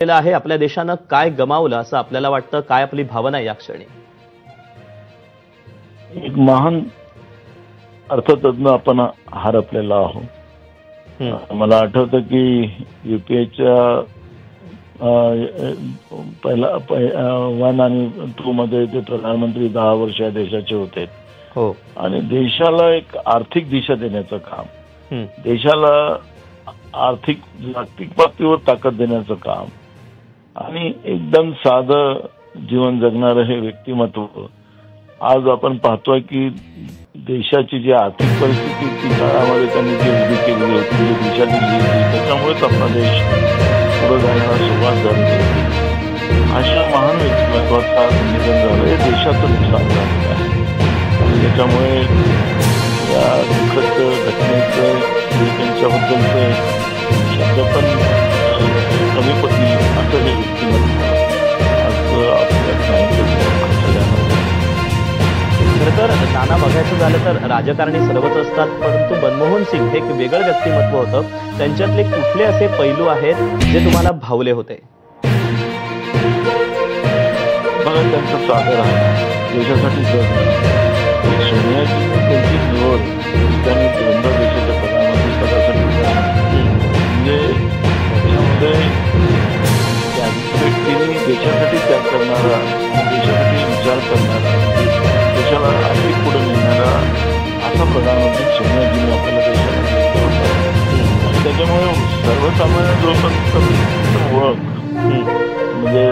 आहे आपल्या देशानं काय गमावलं असं आपल्याला वाटतं? काय आपली भावना आहे या क्षणी? एक महान अर्थतज्ञ आपण हरपलेला आहोत। मला आठवतं की यूपीएच्या पहिला 1 आणि 2 मध्ये ते प्रधानमंत्री 10 वर्ष या देशाचे होते। हो। आणि देशाला एक आर्थिक दिशा देण्याचं काम, देशाला आर्थिक जागतिक पातळीवर ताकद देण्याचं काम आणि एकदम साधं जीवन जगणारं हे व्यक्तिमत्व आज आपण पाहतोय की देशाची जी आर्थिक परिस्थिती ती काळामध्ये त्यांनी जी उभी केलेली होती, जी दिशा दिली होती, त्याच्यामुळेच आपला देश पुढे जाण्याला सुरुवात झाली। अशा महान व्यक्तिमत्वाचा निधन झालं हे देशाचं नुकसान झालेलं आहे आणि त्याच्यामुळे या दुःखद घटनेचं त्यांच्याबद्दलचं शब्द पण कमी पडली असं हे व्यक्तिमत्व आज आपल्यात नाही। खरं तर नाना बघायचं झालं तर राजकारणी सर्वच असतात, परंतु मनमोहन सिंग हे एक वेगळं व्यक्तिमत्व होतं। त्यांच्यातले कुठले असे पैलू आहेत जे तुम्हाला भावले होते? बघा, त्यांचं सादर आहे देशासाठी सोनियाजींनी त्यांची निवड त्यांनी 2दा देशाच्या प्रधानमंत्री पदासाठी म्हणजे त्याच्यामध्ये व्यक्तीने देशासाठी त्याग करणारा, देशासाठी विचार करणारा, देशाला आर्थिक पुढे नेणारा असा प्रधानमंत्री सोनियाजींनी आपल्याला देशाला दिला होता। आणि त्याच्यामुळे सर्वसामान्य लोकांचं ओळख म्हणजे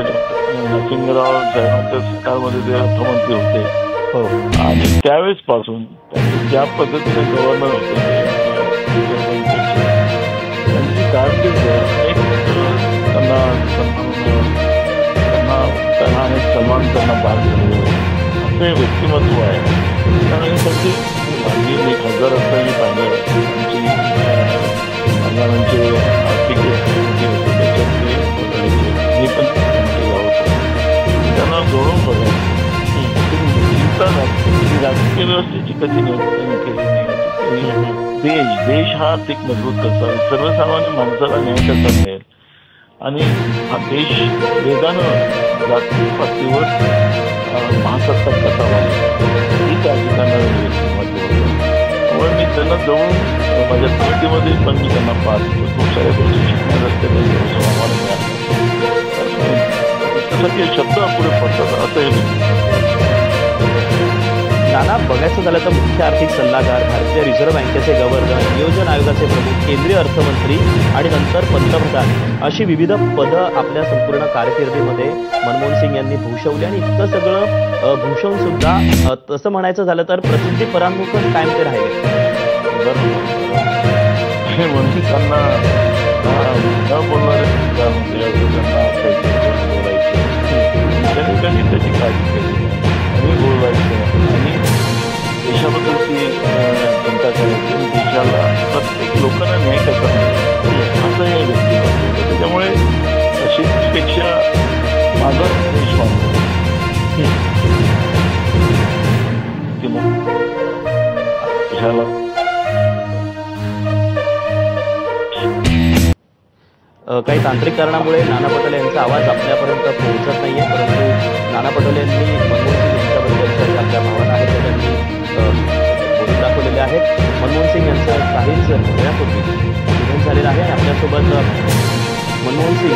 नरसिंहराव साहेबांच्या सरकारमध्ये ते अर्थमंत्री होते आणि त्यावेळेस पासून त्यांनी ज्या पद्धतीने गव्हर्नर होते त्यांची कारकीर्द एक त्यांना अनेक सन्मान त्यांना पार केले असे व्यक्तिमत्व आहे। त्यामुळे त्यांची माझी मी खासदार असताना पाहिलं त्यांची आंदोलनांचे आर्थिक होते त्याच्यातले मी पण केला होतो। त्यांना जोडून बघा राजकीय व्यवस्थेची कधी त्यांनी केली नाही। देश हा आर्थिक मजबूत कसा, सर्वसामान्य माणसाला न्याय कसा मिळेल आणि हा देश वेगानं जागतिक पातळीवर महासत्ता कसा व्हावा ही काळजी करणारं व्यक्तिमत्व होतं। त्यामुळे मी त्यांना जवळून माझ्या कमिटीमध्ये पण मी त्यांना पाहतो, खूप साऱ्या गोष्टी शिकण्यासारख्या त्यांच्यापासून आम्हाला मिळाल्या। त्यासाठी शब्द पुढे पडतात असं हे नाना बघायचं झालं तर मुख्य आर्थिक सल्लागार, भारतीय रिझर्व्ह बँकेचे गव्हर्नर, नियोजन आयोगाचे प्रमुख, केंद्रीय अर्थमंत्री आणि नंतर पंतप्रधान अशी विविध पदं आपल्या संपूर्ण कारकिर्दीमध्ये मनमोहन सिंग यांनी भूषवली आणि इतकं सगळं भूषवून सुद्धा तसं म्हणायचं झालं तर प्रसिद्धी परांमुखच कायम ते राहिले। म्हणून त्यांना न बोलणारे बोलायचे, त्यांनी त्याची काळजी केली आणि बोलायचं आणि देशाबद्दलची चिंता करायची आणि देशाला प्रत्येक लोकांना न्याय कसा मिळेल असं हे व्यक्तिमत्व। त्याच्यामुळे अशीपेक्षा माझा देश मानतो देशाला काही तांत्रिक कारणामुळे नाना पटोले यांचा आवाज आपल्यापर्यंत पोहोचत नाहीये, परंतु नाना पटोले यांनी मनमोहन सिंग यांच्याबद्दलच्या आपल्या भावना आहेत त्या त्यांनी बोलून दाखवलेल्या आहेत। मनमोहन सिंग यांचं काहीच वेळापूर्वी निधन झालेलं आहे। आपल्यासोबत मनमोहन सिंग